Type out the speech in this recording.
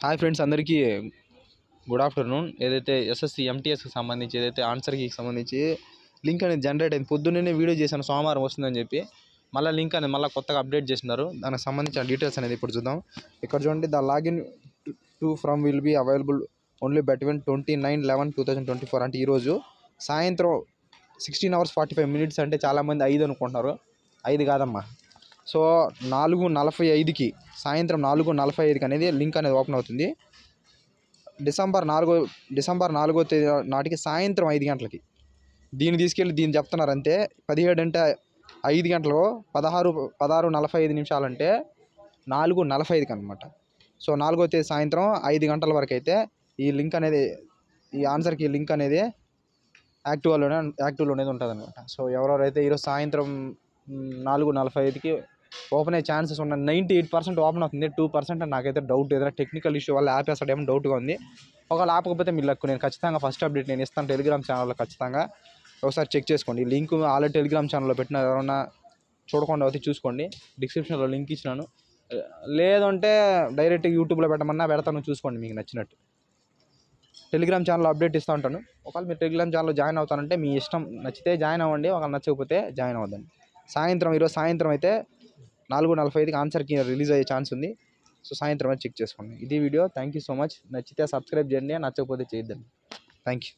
Hi friends, అందరికీ good afternoon. ఏదైతే SSC ఎంటీఎస్కి సంబంధించి ఏదైతే ఆన్సర్కి సంబంధించి లింక్ అనేది జనరేట్ అయింది. పొద్దున్నే వీడియో చేశాను, సోమవారం వస్తుందని చెప్పి. మళ్ళీ లింక్ అనేది మళ్ళీ కొత్తగా అప్డేట్ చేసినారు. దానికి సంబంధించిన డీటెయిల్స్ అనేది ఇప్పుడు చూద్దాం. ఇక్కడ చూడండి, the login to from will be available only between 29/11/2024 అంటే ఈరోజు సాయంత్రం 16:45 అంటే చాలామంది 5 అనుకుంటున్నారు. 5 కాదమ్మా. సో 4:45కి సాయంత్రం 4:45కి అనేది లింక్ అనేది ఓపెన్ అవుతుంది. డిసెంబర్ 4వ తేదీ నాటికి సాయంత్రం 5 గంటలకి దీన్ని తీసుకెళ్ళి దీన్ని చెప్తున్నారు అంతే. 17 అంటే 5 గంటలు, 16:45 అంటే 4:45కి అనమాట. సో 4వ తేదీ సాయంత్రం 5 గంటల వరకు అయితే ఈ లింక్ అనేది, ఈ ఆన్సర్కి లింక్ అనేది యాక్టివ్లో అనేది ఉంటుంది అనమాట. సో ఎవరెవరైతే ఈరోజు సాయంత్రం 4:45కి ఓపెన్ అయ్యే ఛాన్సెస్ ఉన్నాయి. 98% ఓపెన్ అవుతుంది. 2% నాకైతే డౌట్, ఏదైనా టెక్నికల్ ఇష్యూ వల్ల ఆపేస్తాడేమో డౌట్గా ఉంది. ఒకవేళ ఆపకపోతే మీ లక్కు. నేను ఖచ్చితంగా ఫస్ట్ అప్డేట్ నేను ఇస్తాను టెలిగ్రామ్ ఛానల్లో. ఖచ్చితంగా ఒకసారి చెక్ చేసుకోండి. లింక్ ఆల్రెడీ టెలిగ్రామ్ ఛానల్లో పెట్టిన, ఎవరన్నా చూడకుండా అయితే చూసుకోండి. డిస్క్రిప్షన్లో లింక్ ఇచ్చినాను. లేదంటే డైరెక్ట్ యూట్యూబ్లో పెట్టమన్నా పెడతాను, చూసుకోండి మీకు నచ్చినట్టు. టెలిగ్రామ్ ఛానల్లో అప్డేట్ ఇస్తూ ఉంటాను. ఒకవేళ మీరు టెలిగ్రామ్ ఛానల్లో జాయిన్ అవుతానంటే మీ ఇష్టం, నచ్చితే జాయిన్ అవ్వండి, ఒకవేళ నచ్చకపోతే జాయిన్ అవ్వద్దండి. ఈరోజు సాయంత్రం అయితే 4:45కి ఆన్సర్కి రిలీజ్ అయ్యే ఛాన్స్ ఉంది. సో సాయంత్రం అయితే చెక్ చేసుకోండి. ఇది video. Thank you so much. నచ్చితే సబ్స్క్రైబ్ చేయండి, నచ్చకపోతే చేయొద్దండి. Thank you.